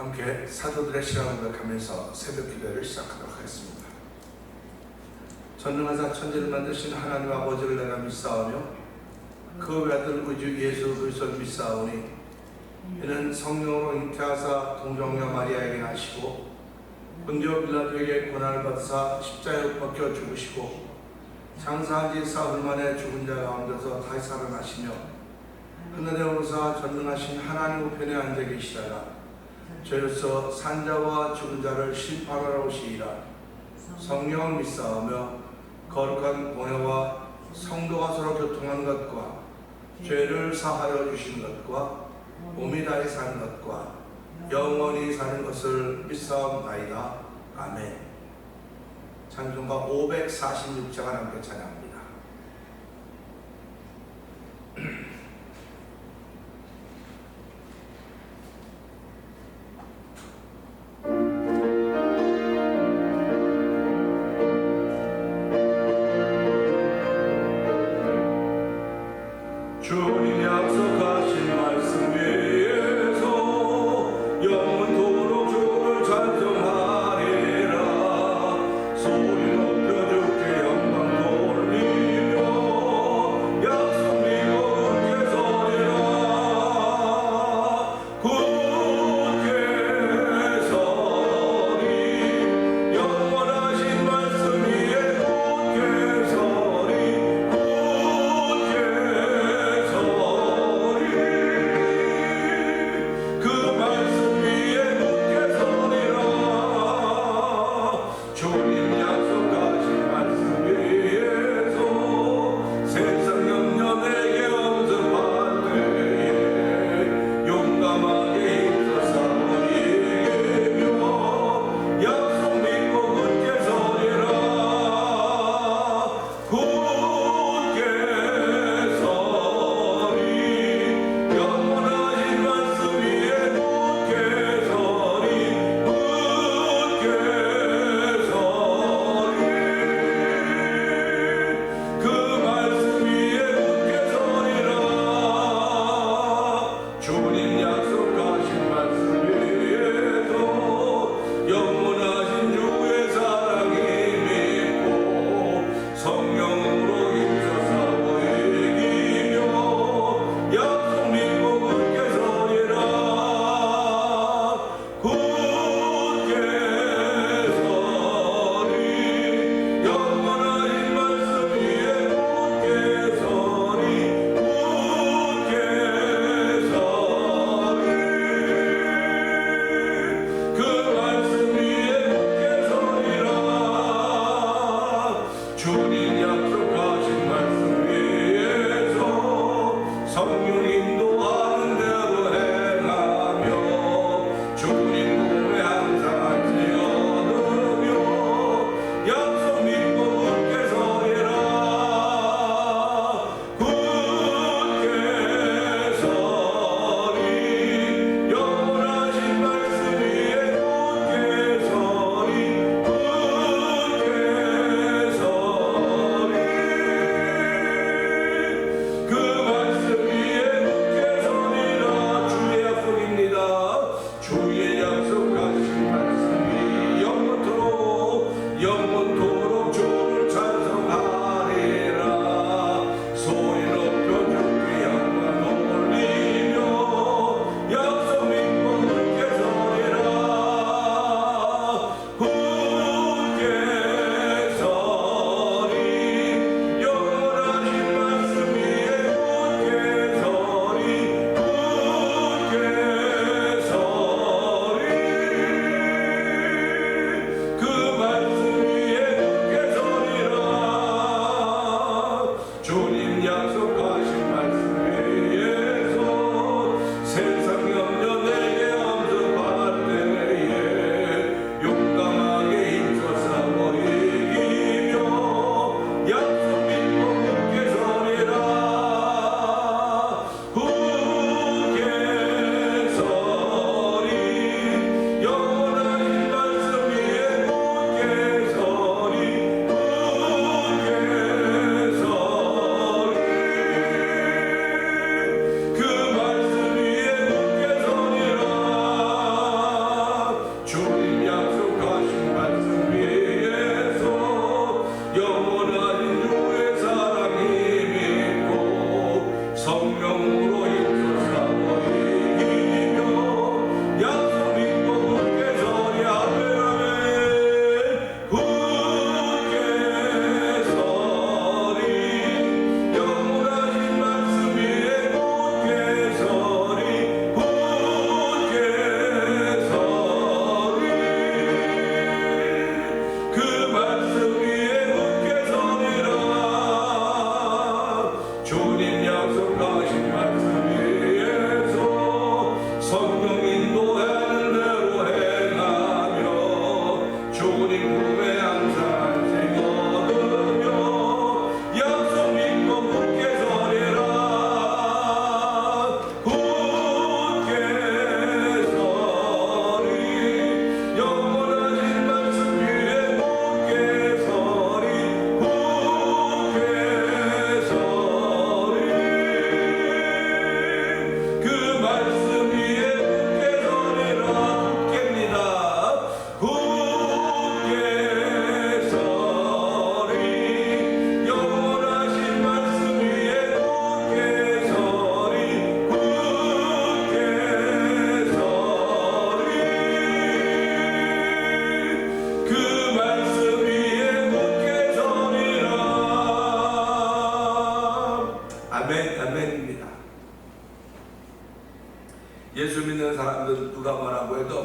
함께 사도들의 시간을 고백하면서 새벽 기도를 시작하도록 하겠습니다. 전능하사 천지를 만드신 하나님 아버지를 내가 믿사오며 그 외아들 우주 예수 그리스도를 믿사오니 이는 성령으로 잉태하사 동정녀 마리아에게 나시고 본디오 빌라도에게 고난을 받으사 십자가에 벗겨 죽으시고 장사한 지 사흘 만에 죽은 자 가운데서 다시 살아나시며 하늘에 오르사 전능하신 하나님 우편에 앉아 계시다가 저로서 산자와 죽은 자를 심판하러 오시리라. 성령을 믿사오며 거룩한 공회와 성도가 서로 교통한 것과 죄를 사하여 주시는 것과 몸이 다해 사는 것과 영원히 사는 것을 믿사옵나이다. 아멘. 찬송가 546장을 함께 찬양합니다. 주님 약속하신 말씀 위에서 영원토록 주를 찬송하리라. 소리 높여 주께 영광 돌리며 약속 믿고 굳게 서리라. 굳게 서리 영원하신 말씀 위에 굳게 서리 굳게 서리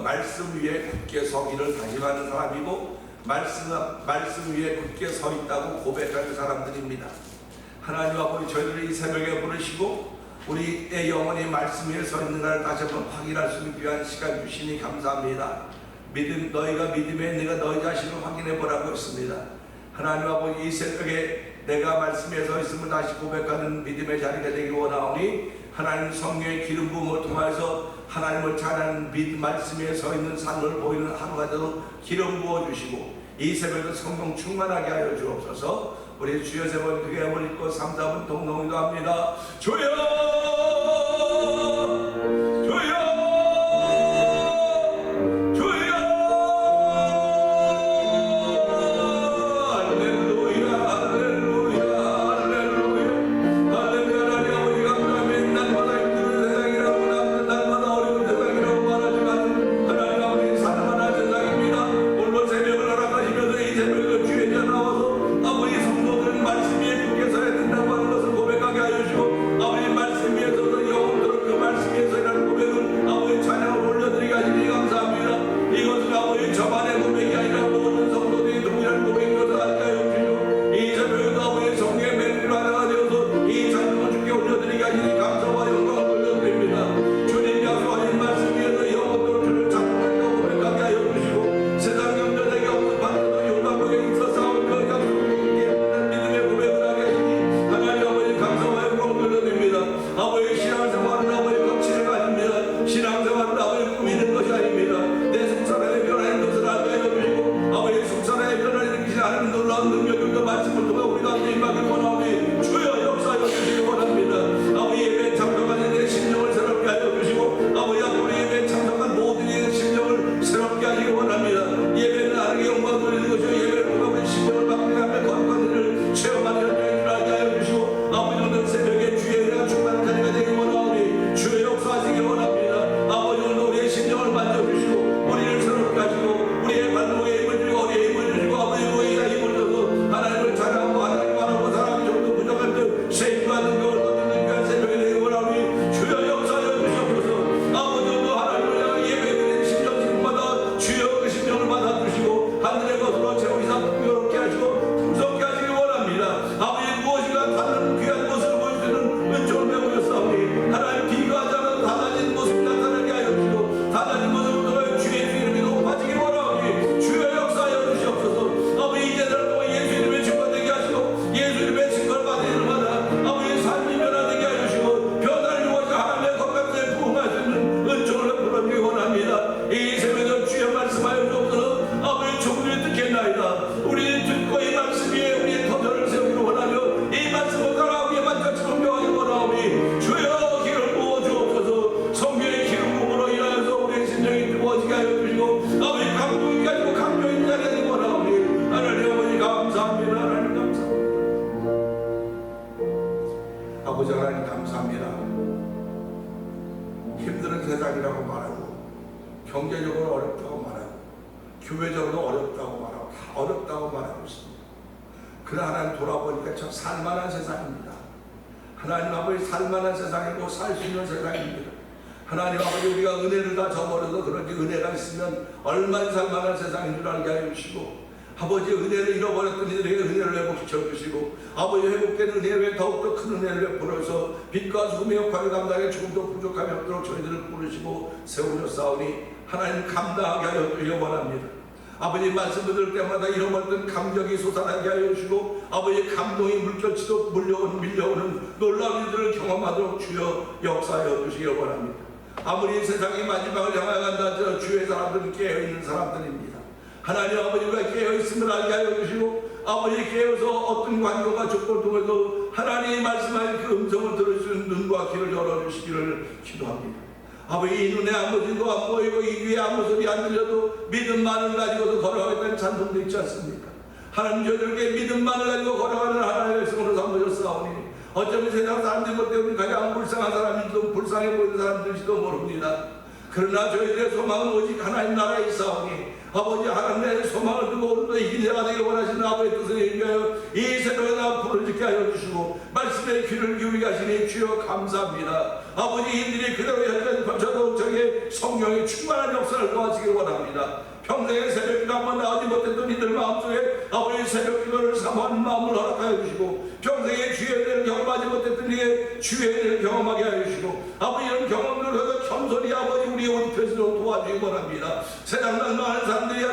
말씀 위에 굳게 서기를 다짐하는 사람이고 말씀 위에 굳게 서 있다고 고백하는 사람들입니다. 하나님 아버지, 저희들을 이 새벽에 부르시고 우리의 영혼이 말씀 위에 서 있는 날 다시 한번 확인할 수 있는 귀한 시간 주시니 감사합니다. 너희가 믿음에 내가 너희 자신을 확인해 보라고 했습니다. 하나님 아버지, 이 새벽에 내가 말씀 위에 서 있음을 다시 고백하는 믿음의 자리가 되기 원하오니 하나님 성령의 기름 부음을 통해서 하나님을 찬양하는 말씀 위에 서 있는 삶을 보이는 하루가 되도록 기름 부어주시고 이 새벽에 성령 충만하게 하여 주옵소서. 우리 주여 세 번 크게 한번 읽고 3, 4분 동동기도 합니다. 주여 아버지 하나님 감사합니다. 힘든 세상이라고 말하고 경제적으로 어렵다고 말하고 교회적으로 어렵다고 말하고 다 어렵다고 말하고 있습니다. 그러나 하나님 돌아보니까 참 살만한 세상입니다. 하나님 아버지 살만한 세상이고 살 수 있는 세상입니다. 하나님 아버지 우리가 은혜를 다 저버려도 그런지 은혜가 있으면 얼마나 살만한 세상인 줄 알게 하여 주시고 아버지 은혜를 잃어버렸던 이들에게 은혜를 회복시켜 주시고 아버지 회복된 은혜에 더욱더 큰 은혜를 베풀어서 빛과 소금의 역할을 감당해 조금도 부족함이 없도록 저희들을 부르시고 세우셨사오니 하나님 감당하게 하여 주시기 원합니다. 아버지 말씀 들을 때마다 잃어버렸던 감격이 솟아나게 하여 주시고 아버지 감동이 물결치도 밀려오는 놀라운 일들을 경험하도록 주여 역사하여 주시기 원합니다. 아무리 세상이 마지막을 향해 간다 주의 사람들은 깨어있는 사람들입니다. 하나님 아버지가 깨어있음을 알게 하여 주시고 아버지 깨어서 어떤 관계가 조건을 통해서 하나님이 말씀하신 그 음성을 들을 수 있는 눈과 귀를 열어주시기를 기도합니다. 아버지 이 눈에 아무 것도 안 보이고 이 귀에 아무 소리 안 들려도 믿음만을 가지고도 걸어가겠다는 찬송도 있지 않습니까? 하나님 저들에게 믿음만을 가지고 걸어가는 하나님의 성으로 삼으셨사오니 어쩌면 세상 사람들 것 때문에 가장 불쌍한 사람인지도 불쌍해 보이는 사람들일지도 모릅니다. 그러나 저희들의 소망은 오직 하나님 나라에 있사오니 아버지 하나님의 소망을 두고 오늘도 인자가 되기 원하시는 아버지의 뜻을 위하여 이 새벽에 나 불을 짓게 하여 주시고 말씀에 귀를 기울이게 하시니 주여 감사합니다. 아버지 이들이 그대로 현재 벌쳐도 저의 성령의 충만한 역사를 도와주길 원합니다. 평생에 새벽기도 한번 나오지 못했던 이들 마음속에 아버지 새벽기도를 사모하는 마음을 허락하여 주시고 평생에 주의 은혜를 경험하지 못했던 이의 주의 은혜를 경험하게 하여 주시고 아버지 이런 경험들을 통해서 겸손히 아버지 우리의 옷 펴지도록 도와주기 원합니다. 세상 많은 사람들이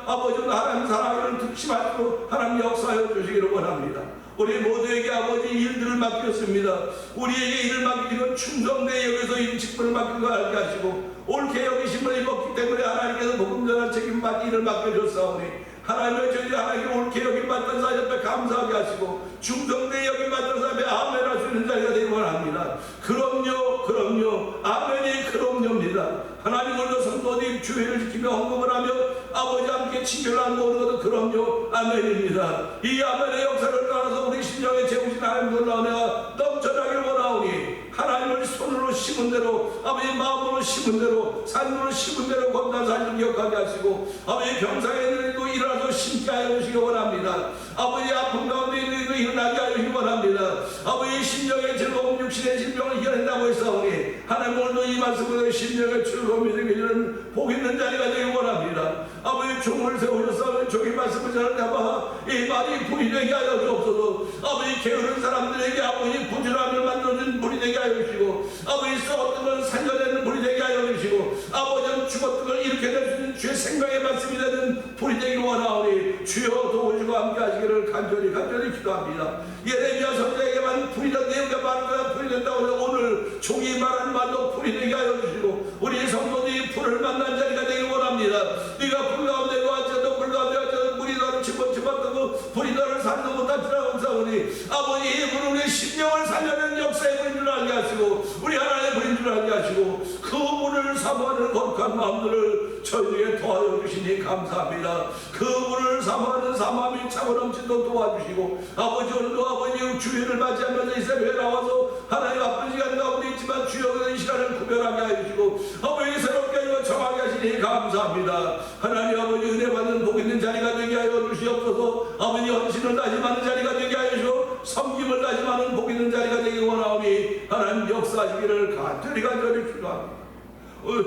아버지 하나님 사랑을 특심하도록 하나님 역사하여 주시기를 원합니다. 우리 모두에게 아버지 일들을 맡겼습니다. 우리에게 일을 맡기고 충성되어 여기서 이 직분을 맡기고 알게 하시고 옳게 여기심을 입었기 때문에 하나님께서 복음 전할 책임 받기 일을 맡겨줬사오니 하나님의 저희 하나님께 옳게 여김 받던 사람 앞에 감사하게 하시고 충성되어 여김 받던 사람 앞에 아멘 할 수 있는 자리가 되기 원합니다. 그럼요 아멘이 그럼요입니다. 하나님 오늘도 성도님 주회를 지키며 헌금을 하며 아버지 함께 친교를 하는 모든 것도 그럼요 아멘입니다. 이 아멘의 역사를 따라서 우리 심령에 재우신 하나님 놀라운 은혜가 넘쳐나길 원하오니 하나님을 손으로 심은 대로 아버지 마음으로 심은 대로 삶으로 심은 대로 건강 삶을 기억하게 하시고 아버지 병상에 있는 일도 일어나서 심게 하여 주시기 원합니다. 아버지 아픔 가운데 있는 일도 일어나게 하여 주시기 원합니다. 아버지 심령의 즐거움 육신의 질병을 이겨낸다고 했사오니 하나님 오늘도 이 말씀으로 심령의 즐거움이 되기는 복 있는 자리가 되기 원합니다. 아버지 종을 세우셨사오니 종의 말씀을 전하다가 이 말이 불이 되게 하여 주옵소서. 아버지 게으른 사람들에게 아버지 부지런함을 만들어준 불이 되게 하여 주시고 아버지 썩었던 걸 살려내는 불이 되게 하여 주시고 아버지 죽었던 걸 일으켜낼 수 있는 주의 생명의 말씀이 되는 불이 되기를 원하오니 주여 도우시고 함께 하시기를 간절히 기도합니다. 예레미야 선지자에게만 불이 된 내용이 많은 거야 불이 된다고 해서 오늘 종이 말하는 말도 불이 되게 하여 주시고 우리 성도들이 불을 만난 자리가 되기를 원합니다. 네가 불 가운데 와서도 불 가운데 와서도 물이 너를 집어뜨고 불이 너를 산도 못하시라고 사오니 아버지 이 불은 우리 심령을 살려낸 역사의 불인 줄 알게 하시고 우리 하나님의 불인 줄 알게 하시고 그 불을 사모하는 거룩한 마음들을 저희에게 도와줘 주시니 감사합니다. 그 불을 사모하는 사모함이 차고 넘치도록 도와주시고 아버지 오늘도 아버지 주일을 맞이하면서 이 새벽에 나와서 하나님 아픈 시간 가운데 있지만 주여 이 시간을 구별하게 하여 주시고 아버지 새롭게 하시고 정하게 하시니 감사합니다. 하나님 아버지 은혜 받는 복 있는 자리가 되게 하여 주시옵소서. 아버지 헌신을 다짐하는 자리가 되게 하여 주시고 섬김을 다짐하는 복 있는 자리가 되기 원하오니 하나님 역사하시기를 간절히 기도합니다.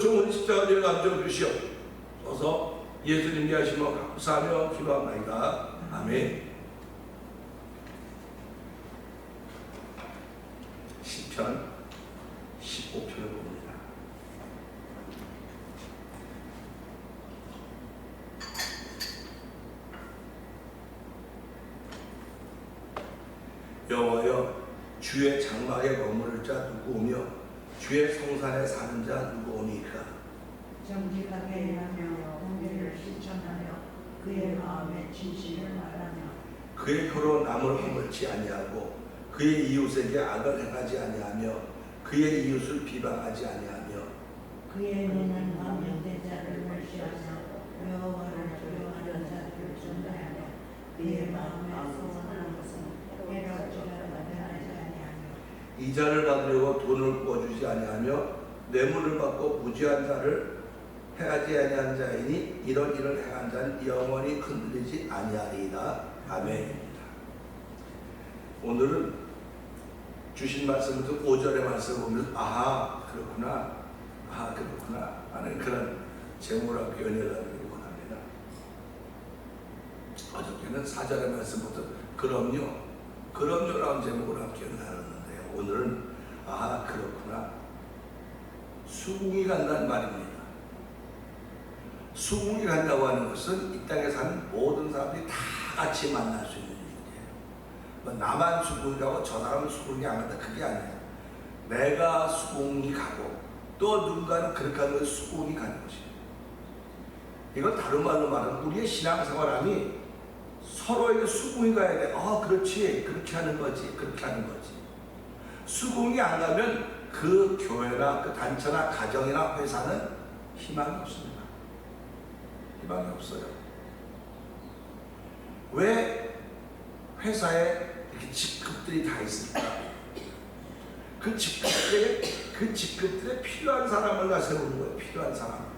좋은 십자가에 앉아주시옵소서. 예수님께 하시며 감사하며 기도합니다. 아멘. 시편 15편을 봅니다. 여호와여 주의 장막에 머무를 자 누구오며 주의 성산에 사는 자 누구오니까. 정직하게 일하며 공의를 실천하며 그의 마음에 진실을 말하며 그의 혀로 남을 허물지 아니하고 그의 이웃에게 악을 행하지 아니하며 그의 이웃을 비방하지 아니하며 그의 눈은 망령된 자를 멸시하며 여호와를 두려워하는 자들을 전도하며 그의 마음에 소원하는 것은 해롭지가 나타나지 아니하며 이자를 받으려고 돈을 구워주지 아니하며 뇌물을 받고 부지한 자를 행하지 아니한 자이니 이런 일을 행한 자는 영원히 흔들리지 아니하리이다. 아멘입니다. 오늘은 주신 말씀부터 5절의 말씀을 보면서 그렇구나 하는 그런 제목을 함께 연결하기를 원합니다. 어저께는 4절의 말씀부터 그럼요라는 제목을 함께 연결하는데요. 오늘은 그렇구나 수궁이 간다는 말입니다. 수궁이 간다고 하는 것은 이 땅에 사는 모든 사람들이 다 같이 만날 수 있는 일이에요. 나만 수궁이 가고 저 사람은 수궁이 안 간다, 그게 아니에요. 내가 수궁이 가고 또 누군가는 그렇게 하는 것이 수궁이 가는 것이에요. 이건 다른 말로 말하면 우리의 신앙생활함이 서로에게 수궁이 가야 돼. 그렇지, 그렇게 하는 거지. 수궁이 안 가면 그 교회나 그 단체나 가정이나 회사는 희망이 없습니다. 희망이 없어요. 왜 회사에 이렇게 직급들이 다 있을까? 그 직급들에 필요한 사람을 다 세우는 거예요. 필요한 사람.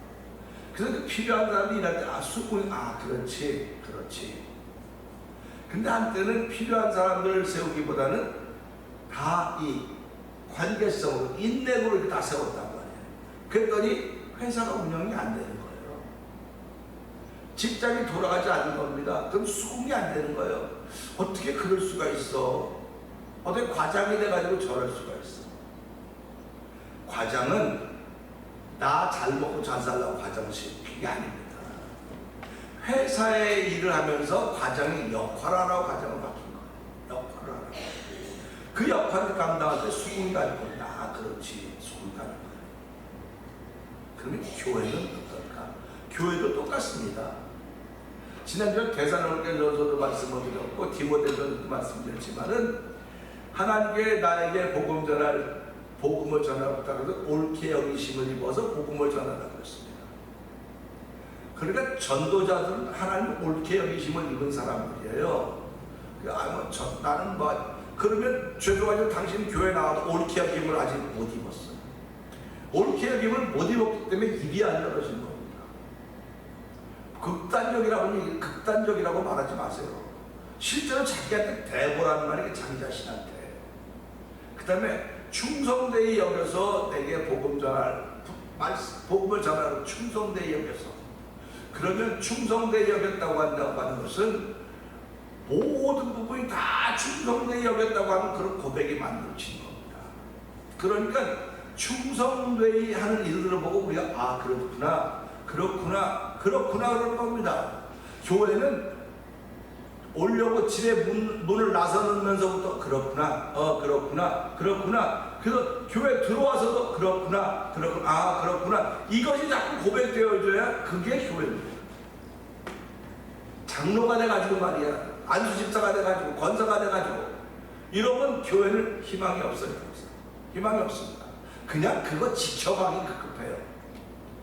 그래서 그 필요한 사람이 일할 때 수긍, 그렇지. 근데 한때는 필요한 사람들을 세우기보다는 다 이 관계성으로 인맥으로 이렇게 다 세웠단 말이에요. 그랬더니 회사가 운영이 안 되는 거예요. 직장이 돌아가지 않는 겁니다. 그럼 수긍이 안 되는 거예요. 어떻게 그럴 수가 있어? 어떻게 과장이 돼가지고 저럴 수가 있어? 과장은 나 잘 먹고 잘 살라고 과장을 시키는 게 아닙니다. 회사에 일을 하면서 과장이 역할하라고 과장을 바뀐 거예요. 역할을 하라고. 그 역할을 감당할 때 수긍이 갈 겁니다. 그렇지. 수긍이 가는 거예요. 그러면 교회는 어떨까? 교회도 똑같습니다. 지난주에 데살로니가전서도 말씀을 드렸고 디모데전서도 말씀드렸지만은 하나님께 나에게 복음을 전하라고 해서 옳게 여기심을 입어서 복음을 전하라고 했습니다. 그러니까 전도자들은 하나님 옳게 여기심을 입은 사람들이에요. 나는 그러면 죄송하지만 당신 교회 나와도 옳게 여김을 아직 못 입었어요. 옳게 여김을 못 입었기 때문에 입이 안 열어진 겁니다. 극단적이라고 말하지 마세요. 실제로 자기한테 대보라는 말이 자기 자신한테. 그 다음에 충성되이 여겨서 내게 복음을 전하라고 충성되이 여겨서. 그러면 충성되이 여겼다고 한다고 하는 것은 모든 부분이 다 충성되이 여겼다고 하는 그런 고백이 만들어진 겁니다. 그러니까 충성되이 하는 일들을 보고 우리가 그렇구나 그럴 겁니다. 교회는 오려고 집에 문을 나서면서부터 그렇구나. 그래서 교회 들어와서도 그렇구나. 이것이 자꾸 고백되어져야 그게 교회입니다. 장로가 돼가지고 말이야. 안수집사가 돼가지고 권사가 돼가지고 이러면 교회는 희망이 없어요. 희망이 없습니다. 그냥 그거 지켜가기 급해요.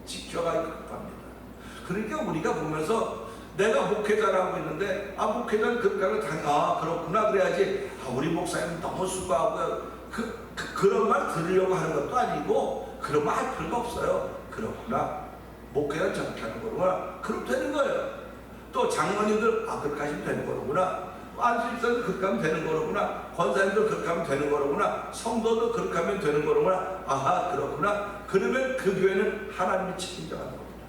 지켜가기 급합니다. 그러니까 우리가 보면서 내가 목회자라고 있는데 목회자는 그렇게 하면 그렇구나 그래야지. 우리 목사님 너무 수고하고 그런 말 들으려고 하는 것도 아니고 그런 말 할 필요가 없어요. 그렇구나. 목회자는 저렇게 하는 거구나. 그럼 되는 거예요. 또 장로님들 그렇게 하시면 되는 거구나. 안수집사도 그렇게 하면 되는 거구나. 권사님도 그렇게 하면 되는 거구나. 성도도 그렇게 하면 되는 거구나. 그렇구나. 그러면 그 교회는 하나님이 책임져가는 겁니다.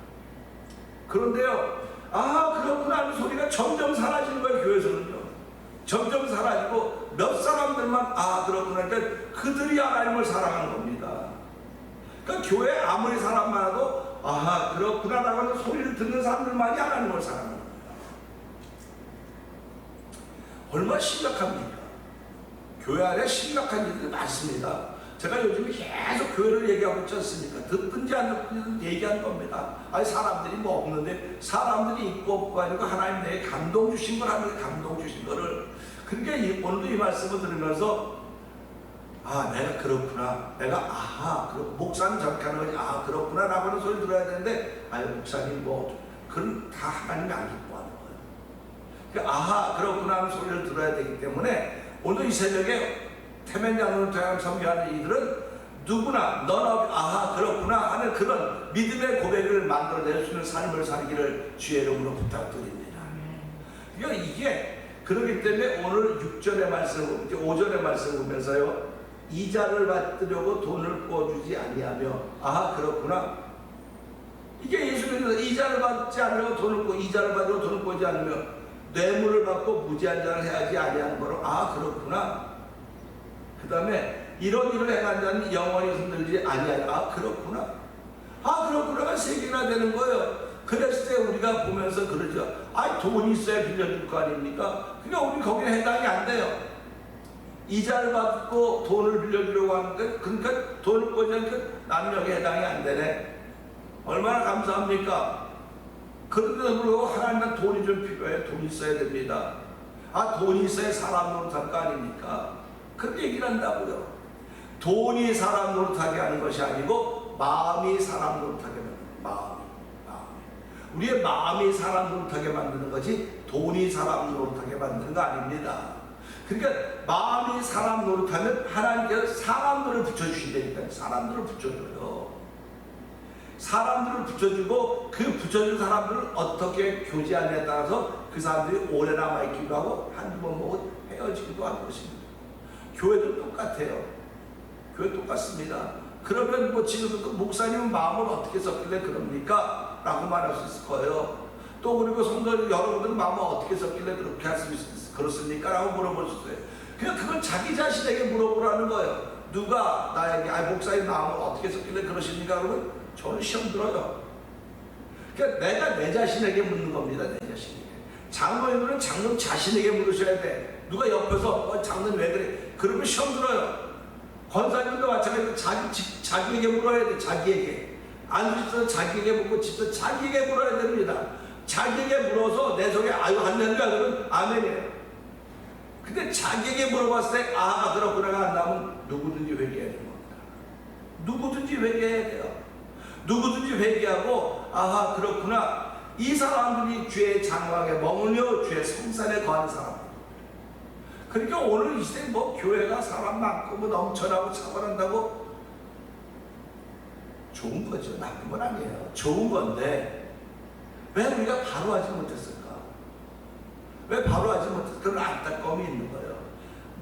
그런데요, 그렇구나 하는 소리가 점점 사라지는 거예요. 교회에서는요. 점점 사라지고 몇 사람들만 그렇구나 하니까 그들이 하나님을 사랑하는 겁니다. 그러니까 교회에 아무리 사람 많아도 그렇구나 라고 하는 소리를 듣는 사람들만이 하나님을 사랑하는 겁니다. 얼마나 심각합니까? 교회 안에 심각한 일들이 많습니다. 제가 요즘 계속 교회를 얘기하고 있지 않습니까? 듣든지 안 듣든지 얘기하는 겁니다. 사람들이 뭐 없는데 사람들이 있고 없고 아니고 하나님 내게 감동 주신 걸 하면 감동 주신 거를. 그러니까 오늘도 이 말씀을 들으면서 내가 그렇구나. 목사님 저렇게 하는 거지. 그렇구나 라고 하는 소리 들어야 되는데 목사님 그건 다 하나님이 안 기뻐하는 거예요. 그러니까 그렇구나 하는 소리를 들어야 되기 때문에 오늘 이 새벽에 태면 장로를 통해 섬겨하는 이들은 누구나 그렇구나 하는 그런 믿음의 고백을 만들어낼 수 있는 삶을 살기를 주의 이름으로 부탁드립니다. 그러니까 이게 그렇기 때문에 오늘 6절의 말씀, 5절의 말씀 보면서요, 이자를 받으려고 돈을 꿔주지 아니하며 그렇구나. 이게 예수님께서 이자를 받지 않으려고 이자를 받으려고 돈을 꿔지 않으며 뇌물을 받고 무지한자를 해야지 아니하는 거로 그렇구나. 그 다음에 이런 일을 행한 자는 영원히 흔들리지 아니하여 그렇구나. 그렇구나가 3개나 되는 거예요. 그랬을 때 우리가 보면서 그러죠. 돈이 있어야 빌려줄 거 아닙니까? 그러니까 우리 거기에 해당이 안 돼요. 이자를 받고 돈을 빌려주려고 하는데 그러니까 돈을 꿔지 않으니까 남녀에 해당이 안 되네. 얼마나 감사합니까? 그런데도 불구하고 하나님은 돈이 좀 필요해요. 돈이 있어야 됩니다. 돈이 있어야 사람 노릇할 거 아닙니까? 그렇게 얘기를 한다고요. 돈이 사람 노릇하게 하는 것이 아니고 마음이 사람 노릇하게 만드는 거예요. 우리의 마음이 사람 노릇하게 만드는 거지 돈이 사람 노릇하게 만드는 거 아닙니다. 그러니까 마음이 사람 노릇하면 하나님께서 사람들을 붙여주신다니까요. 사람들을 붙여줘요. 사람들을 붙여주고 그 붙여준 사람들을 어떻게 교제하느냐에 따라서 그 사람들이 오래 남아있기도 하고 한두 번 보고 헤어지기도 하는 것입니다. 교회도 똑같아요. 교회 똑같습니다. 그러면 뭐 지금 그 목사님 마음을 어떻게 섞길래 그럽니까? 라고 말할 수 있을 거예요. 또 그리고 성도 여러분들 마음을 어떻게 섞길래 그렇게 할 수 그렇습니까? 라고 물어볼 수 있어요. 그냥 그건 자기 자신에게 물어보라는 거예요. 누가 나에게 목사님 마음을 어떻게 섞길래 그러십니까? 그러면 저는 시험 들어요. 그러니까 내가 내 자신에게 묻는 겁니다. 내 자신에게. 장로님들은 장로 자신에게 물으셔야 돼. 누가 옆에서 장로님 왜 그래? 그러면 시험 들어요. 권사님도 마찬가지로 자기에게 물어야 돼. 자기에게. 안수집사는 자기에게 묻고 집사 자기에게 물어야 됩니다. 자기에게 물어서 내 속에 아유 할렐루야 그러면 아멘이에요. 근데 자기에게 물어봤을 때 아 그렇구나가 안 나오면 누구든지 회개해야 되는 겁니다. 누구든지 회개해야 돼요. 누구든지 회개하고 아하 그렇구나 이 사람들이 주의 장막에 머물며 주의 성산에 거하는 사람. 그러니까 오늘 이 시대 뭐 교회가 사람 많고 뭐 넘쳐나고 차별한다고 좋은 거죠. 나쁜 건 아니에요. 좋은 건데 왜 우리가 바로 하지 못했을까? 왜 바로 하지 못했을까? 그런 안타까움이 있는 거예요.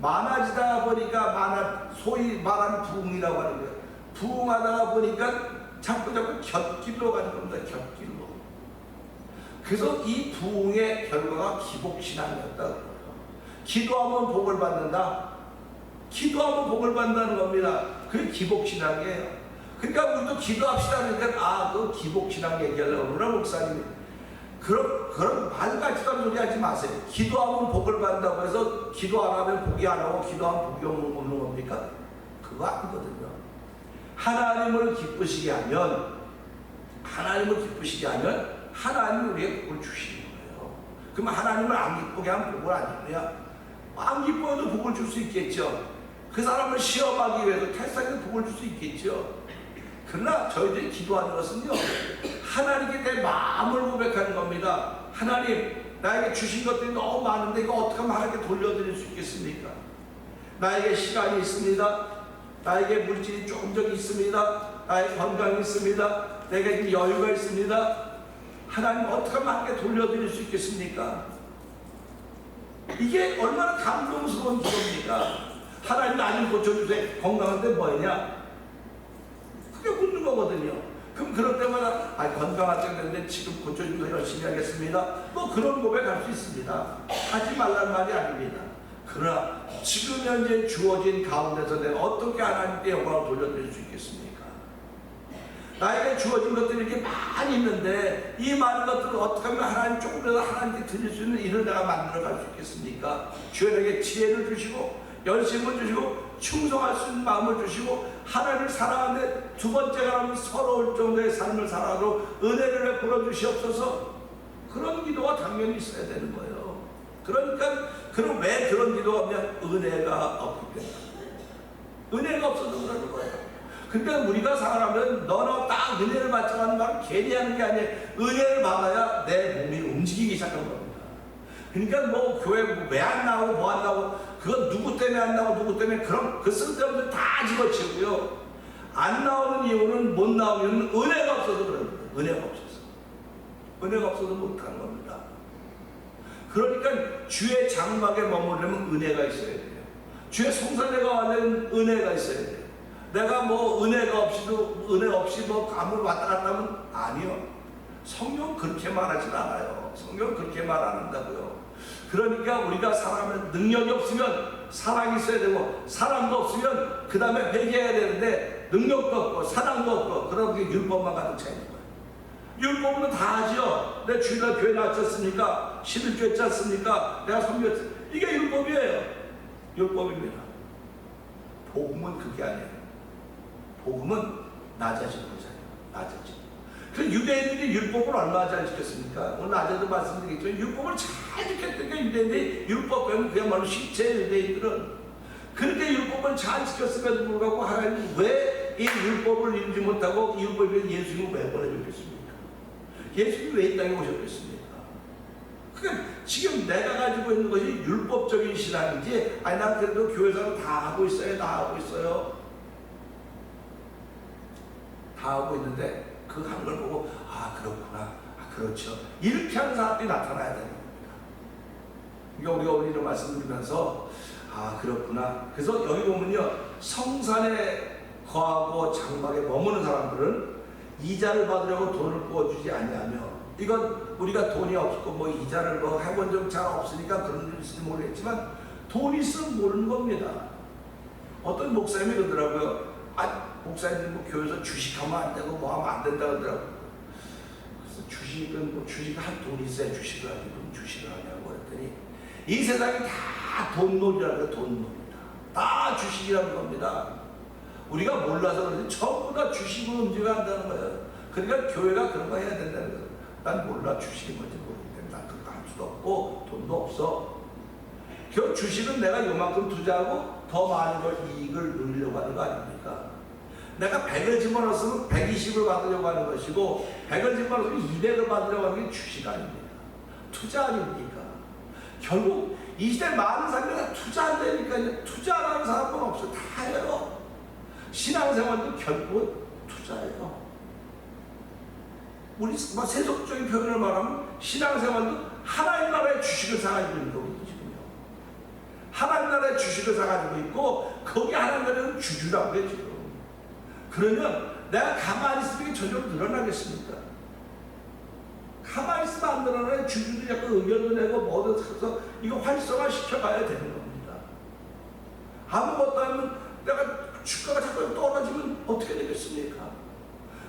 많아지다 보니까 소위 말하는 부흥이라고 하는 거예요. 부흥하다가 보니까 자꾸 곁길로 가는 겁니다. 곁길로. 그래서 이 부흥의 결과가 기복신앙이었다. 기도하면 복을 받는다. 기도하면 복을 받는다는 겁니다. 그게 기복신앙이에요. 그러니까 우리도 기도합시다. 그러니까 그 기복신앙 얘기하려고 그러나 목사님이 그런 말 같지도 않은 소리 하지 마세요. 기도하면 복을 받는다고 해서 기도 안 하면 복이 안 오고 기도하면 복이 없는 겁니까? 그거 아니거든요. 하나님을 기쁘시게 하면 하나님이 우리에게 복을 주시는 거예요. 그럼 하나님을 안 기쁘게 하면 복을 안 주냐? 안 기뻐도 복을 줄 수 있겠죠. 그 사람을 시험하기 위해서 테스트하기 복을 줄 수 있겠죠. 그러나 저희들이 기도하는 것은요, 하나님께 내 마음을 고백하는 겁니다. 하나님, 나에게 주신 것들이 너무 많은데 이거 어떻게 하면 하나님께 돌려드릴 수 있겠습니까? 나에게 시간이 있습니다. 나에게 물질이 조금 있습니다. 나의 건강이 있습니다. 내게 지금 여유가 있습니다. 하나님 어떻게 하면 하나님께 돌려드릴 수 있겠습니까? 이게 얼마나 감동스러운 기도입니까? 하나님 나 좀 고쳐주세요. 건강한데 뭐냐? 그게 묻는 거거든요. 그럼 그럴 때마다 건강할 때인데 지금 고쳐주고 열심히 하겠습니다. 뭐 그런 고백할 수 있습니다. 하지 말란 말이 아닙니다. 그러나 지금 현재 주어진 가운데서 내가 어떻게 하나님께 영광을 돌려드릴 수 있겠습니까? 나에게 주어진 것들이 이렇게 많이 있는데 이 많은 것들을 어떻게 하면 하나님 조금이라도 하나님께 드릴 수 있는 일을 내가 만들어갈 수 있겠습니까? 주님에게 지혜를 주시고 열심을 주시고 충성할 수 있는 마음을 주시고 하나님을 사랑하는데 두 번째가 하면 서러울 정도의 삶을 살아가도록 은혜를 베풀어 주시옵소서. 그런 기도가 당연히 있어야 되는 거예요. 그러니까 그럼 왜 그런 기도가 없냐? 은혜가 없기 때문에. 은혜가 없어서 그러는 거예요. 그러니까 우리가 살아가면 너는 딱 은혜를 받자는 말은 괜히 하는 게 아니에요. 은혜를 받아야 내 몸이 움직이기 시작한 겁니다. 그러니까 뭐 교회 왜 안 나오고 뭐 안 나오고 그건 누구 때문에 안 나오고 누구 때문에 그런 그 쓸데없는 다 집어치우고요. 안 나오는 이유는 못 나오면 은혜가 없어서 그런 거예요. 은혜가 없어서. 은혜가 없어서 못하는 겁니다. 그러니까 주의 장막에 머무르려면 은혜가 있어야 돼요. 주의 성산에 가려면 은혜가 있어야 돼요. 내가 뭐 은혜가 없이도 은혜 없이 뭐 감을 왔다 갔다 하면 아니요. 성경 그렇게 말하진 않아요. 성경 그렇게 말 안 한다고요. 그러니까 우리가 살아가면 능력이 없으면 사랑이 있어야 되고 사랑도 없으면 그 다음에 회개해야 되는데 능력도 없고 사랑도 없고 그런 게 율법만 가득 차 있는 거예요. 율법은 다 하죠. 내 주일날 교회 나왔었으니까 11조 했지 않습니까? 내가 섬겼지. 이게 율법이에요. 율법입니다. 복음은 그게 아니에요. 복음은 낮아지는 거잖아요. 낮아지는. 그 유대인들이 율법을 얼마나 잘 지켰습니까? 오늘 낮에도 말씀드리겠지만 율법을 잘 지켰던 게 유대인들이 율법 배우면 그야말로 실제 유대인들은 그렇게 율법을 잘 지켰음에도 불구하고 하나님은 왜 이 율법을 이루지 못하고 이 율법을 예수님을 왜 보내줬겠습니까? 예수님이 왜 이 땅에 오셨겠습니까? 그러니까 지금 내가 가지고 있는 것이 율법적인 신앙인지 아니 난 그래도 교회에서 다 하고 있어요. 다 하고 있어요. 다 하고 있는데 그 하는 걸 보고 아 그렇구나, 아 그렇죠, 이렇게 하는 사람들이 나타나야 되는 겁니다. 그러니까 우리가 오늘 이런 말씀 드리면서 아 그렇구나. 그래서 여기 보면요, 성산에 거하고 장막에 머무는 사람들은 이자를 받으려고 돈을 부어주지 아니하며, 이건 우리가 돈이 없고 뭐 이자를 뭐 해본 적 잘 없으니까 그런 일일지 모르겠지만 돈이 있으면 모르는 겁니다. 어떤 목사님이 그러더라고요. 아 목사님 뭐 교회에서 주식하면 안 되고 뭐 하면 안 된다 그러더라고요. 그래서 주식은 뭐 주식을 할 돈이 있어야 주식을 하지, 그럼 주식을 하냐고 그랬더니 이 세상이 다 돈놀이라는 거예요. 돈놀이다. 다 주식이라는 겁니다. 우리가 몰라서 그런지 전부 다 주식으로 움직여간다는 거예요. 그러니까 교회가 그런 거 해야 된다는 거예요. 난 몰라, 주식이 뭔지 모르겠는데 난 그거 할 수도 없고 돈도 없어. 그 주식은 내가 요만큼 투자하고 더 많은 걸 이익을 누리려고 하는 거 아닙니까? 내가 100을 집어넣었으면 120을 받으려고 하는 것이고 100을 집어넣었으면 200을 받으려고 하는 게 주식 아닙니까? 투자 아닙니까? 결국 이 시대 많은 사람들이 다 투자한다니까요. 투자 안 하는 사람은 없어요. 다 해요. 신앙생활도 결국은 투자예요. 우리 뭐 세속적인 표현을 말하면 신앙생활도 하나님 나라의 주식을 사가지고 있는 거거든요. 하나님 나라의 주식을 사가지고 있고 거기 하나님 나라는 주주라고 해요. 지금. 그러면 내가 가만히 있으면 저절로 늘어나겠습니까? 가만히 있으면 안 늘어나요. 주주들이 자꾸 의견도 내고 뭐도 해서 이거 활성화 시켜가야 되는 겁니다. 아무것도 안 하면 내가 주가가 자꾸 떨어지면 어떻게 되겠습니까?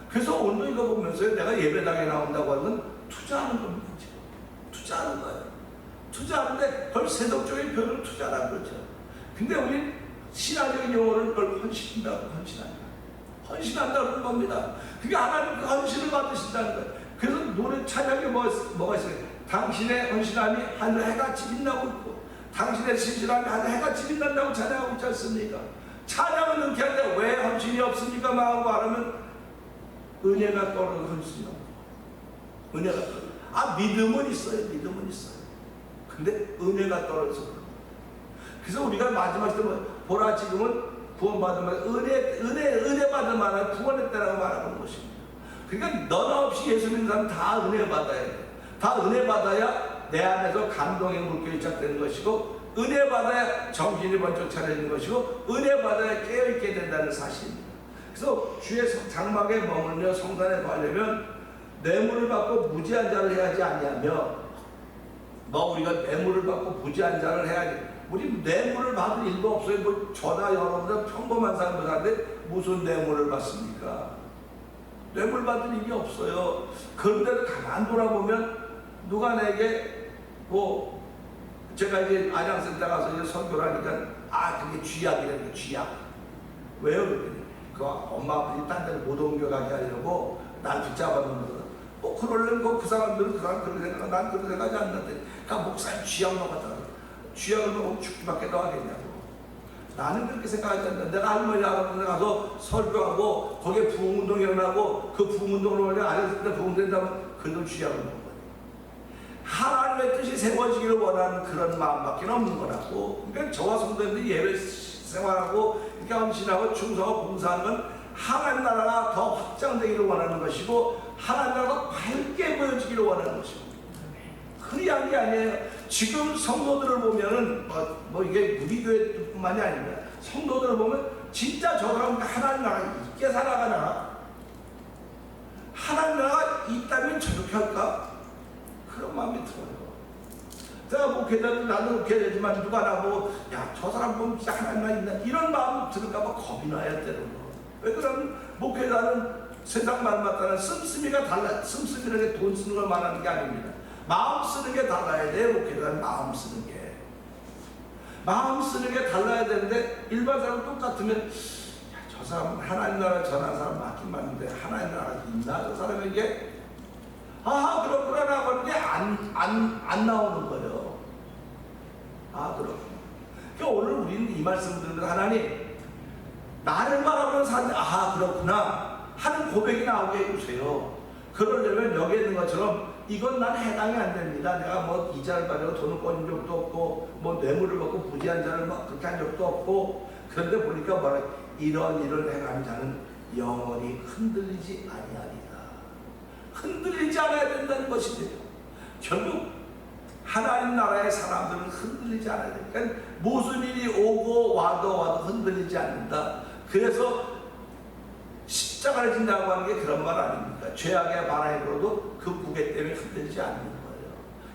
그래서 오늘 이거 보면서 내가 예배당에 나온다고 하면 투자하는 겁니다. 지금. 투자하는 거예요. 투자하는데 그걸 세속적인 표현으로 투자라는 거죠. 근데 우리 신화적인 용어는 그걸 헌신한다고, 헌신한다는 겁니다. 그게 하나님 그 헌신을 받으신다는 거예요. 그래서 노래 찬양에 뭐가 있어요? 당신의 헌신함이 하늘 해같이 빛나고 있고 당신의 신실함이 하늘 해같이 빛난다고 찬양하고 있지 않습니까? 찬양은 넣게 하는데 왜 헌신이 없습니까? 마음으로 말하면 은혜가 떨어져 헌신이 없고 은혜가 떨어져. 아 믿음은 있어요. 믿음은 있어요. 근데 은혜가 떨어져서 그런 거예요. 그래서 우리가 마지막 때 보라 지금은 구원받은 말 은혜 받을 만한 구원했다라고 말하는 것입니다. 그러니까 너나 없이 예수 믿는 사람 다 은혜 받아야 돼요. 다 은혜 받아야 내 안에서 감동의 물결이 시작되는 것이고 은혜 받아야 정신이 번쩍 차리는 것이고 은혜 받아야 깨어있게 된다는 사실입니다. 그래서 주의 장막에 머물며 성산에 가려면 뇌물을 받고 무지한 자를 해야지 아니하며 뭐 우리가 뇌물을 받고 무지한 자를 해야지 우리 뇌물을 받을 일도 없어요. 뭐 저나 여러분들 평범한 사람들한테 무슨 뇌물을 받습니까? 뇌물 받을 일이 없어요. 그런데도 가만 돌아보면 누가 내게 뭐 제가 이제 안양센터 가서 이제 선교를 하니까 아 그게 쥐약이라는 거 쥐약. 왜요? 그랬더니 그 엄마 아버지 딴 데를 못 옮겨가게 하려고 날 붙잡아 놓는 거다. 뭐 그러려면 그 사람들은 그 사람 그런 생각, 난 그런 생각하지 않는데 그러니까 목사님 쥐약 먹었다. 쥐약을 먹으면 죽기밖에 더 하겠냐고. 나는 그렇게 생각하지 않는다. 내가 할머니 아버지 가서 설교하고 거기에 부흥운동이 일어나고 그 부흥운동을 원래 아래에서 부흥된다면 그래도 쥐약을 먹는 거예요. 하나님의 뜻이 세워지기를 원하는 그런 마음밖에 없는 거라고. 그러니까 저와 성도님들이 예배 생활하고 이렇게 헌신하고 충성하고 봉사하는 건 하나님 나라가 더 확장되기를 원하는 것이고 하나님 나라가 밝게 보여지기를 원하는 것입니다. 그리한 게 아니에요. 지금 성도들을 보면은 뭐 이게 우리 교회뿐만이 아닙니다. 성도들을 보면 진짜 저 사람 하나님 나라 있게 살아가나? 하나님 나라가 있다면 저렇게 할까? 그런 마음이 들어요. 제가 목회자도 나도 목회자지만 누가 나보고 야 저 사람 보면 진짜 하나님만 있나? 이런 마음 들을까봐 겁이 나야 되는 거. 왜 그러면 목회자는 세상 말 맞다는 씀씀이가 달라. 씀씀이라는 게 돈 쓰는 걸 말하는 게 아닙니다. 마음 쓰는 게 달라야 돼요. 목회자는 마음 쓰는 게. 마음 쓰는 게 달라야 되는데 일반 사람 똑같으면 야, 저 사람은 하나님 나라 전한 사람 맞긴 맞는데 하나님 나라 있나? 저 사람에게 아 그렇구나 하는 게 안 나오는 거예요. 아 그렇구나. 그러니까 오늘 우리는 이 말씀을 들으면 하나님 나를 바라보는 사람이 아 그렇구나 하는 고백이 나오게 해주세요. 그러려면 여기 있는 것처럼 이건 난 해당이 안 됩니다. 내가 뭐 이자를 받으려고 돈을 꿔준 적도 없고 뭐 뇌물을 받고 무지한 자를 막 그렇게 한 적도 없고 그런데 보니까 뭐라 이런 일을 행한 자는 영원히 흔들리지 아니하리라. 흔들리지 않아야 된다는 것입니다. 결국 하나님 나라의 사람들은 흔들리지 않아야 됩니다. 그러니까 무슨 일이 오고 와도 흔들리지 않는다. 그래서 십자가를 진다고 하는 게 그런 말 아닙니까? 죄악의 바람이 불어도 그 무게 때문에 흔들리지 않는 거예요.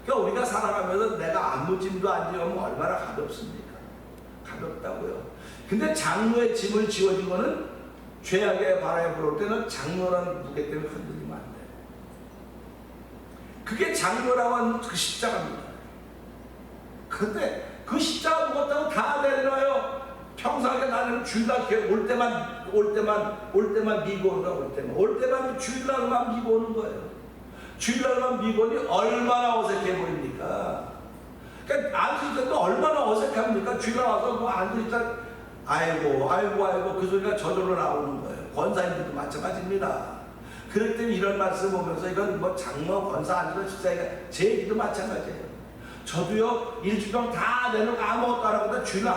그러니까 우리가 살아가면서 내가 아무 짐도 안 지면 얼마나 가볍습니까? 가볍다고요. 근데 장로의 짐을 지워진 거는 죄악의 바람이 불어올 때는 장로라는 무게 때문에 흔들리면 안 돼요. 그게 장로라고 하는 그 십자가입니다. 근데 그 십자가 무겁다고 다 내려놔요. 평상시에 나는 주일날 올 때만 미고 오는 거야. 올 때만 주일날만 미고 오는 거예요. 주일날만 미고 오니 얼마나 어색해 보입니까? 그러니까 앉을 때도 얼마나 어색합니까? 주일날 와서 뭐 앉을 때 아이고 그 소리가 저절로 나오는 거예요. 권사님들도 마찬가지입니다. 그럴 때 이런 말씀 보면서 이건 뭐 장로 권사 앉으면 십자가 제 얘기도 마찬가지예요. 저도요 일주일 다 내놓고 아무것도 안 하고 주일날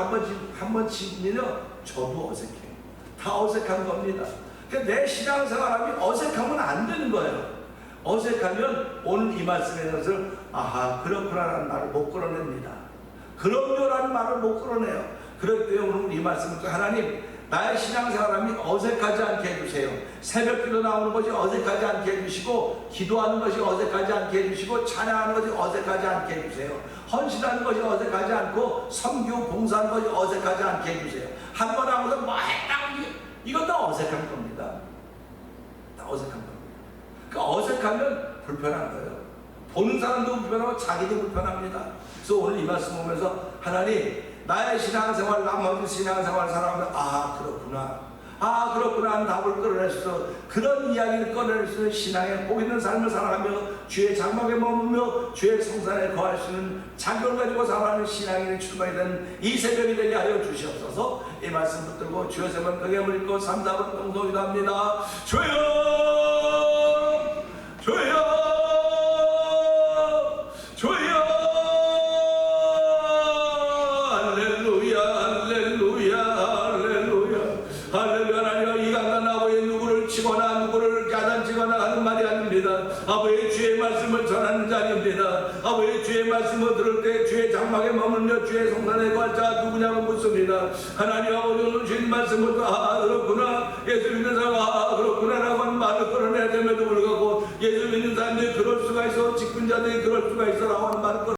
한번 지면요 저도 어색해요. 다 어색한 겁니다. 그러니까 내 신앙생활하면 어색하면 안 되는 거예요. 어색하면 오늘 이 말씀에 대해서 아하 그렇구나라는 말을 못 끌어냅니다. 그럼요라는 말을 못 끌어내요. 그럴 때 오늘 이 말씀을 하나님 나의 신앙생활함이 어색하지 않게 해주세요. 새벽기도 나오는 것이 어색하지 않게 해주시고 기도하는 것이 어색하지 않게 해주시고 찬양하는 것이 어색하지 않게 해주세요. 헌신하는 것이 어색하지 않고 섬기고 봉사하는 것이 어색하지 않게 해주세요. 한 번 하고서 뭐 했다고 이건 다 어색한 겁니다. 다 어색한 겁니다. 그러니까 어색하면 불편한 거예요. 보는 사람도 불편하고 자기도 불편합니다. 그래서 오늘 이 말씀 보면서 하나님 나의 신앙생활, 남의 신앙생활 살아가면 그렇구나 하는 답을 끌어낼 수 있어. 그런 이야기를 꺼낼 수 있는 신앙의 복 있는 삶을 살아가며 주의 장막에 머물며 주의 성산에 거할 수 있는 장걸 가지고 살아가는 신앙인의 출발이 되는 이 새벽이 되게 하여 주시옵소서. 이 말씀 붙들고 주의 세번 병행을 읽고 3, 4번 동성기도 합니다. 주여 주여 주여 아버지 주의 말씀을 전하는 자입니다. 아버지 주의 말씀을 들을 때 주의 장막에 머물며 주의 성산에 거할 자 누구냐고 묻습니다. 하나님 아버지 오늘 주신 말씀을 그렇구나 예수 믿는 사람 그렇구나 라고 하는 말을 끌어내야 됨에도 불구하고 예수 믿는 사람들이 그럴 수가 있어 직분자들이 그럴 수가 있어 라고 하는 말을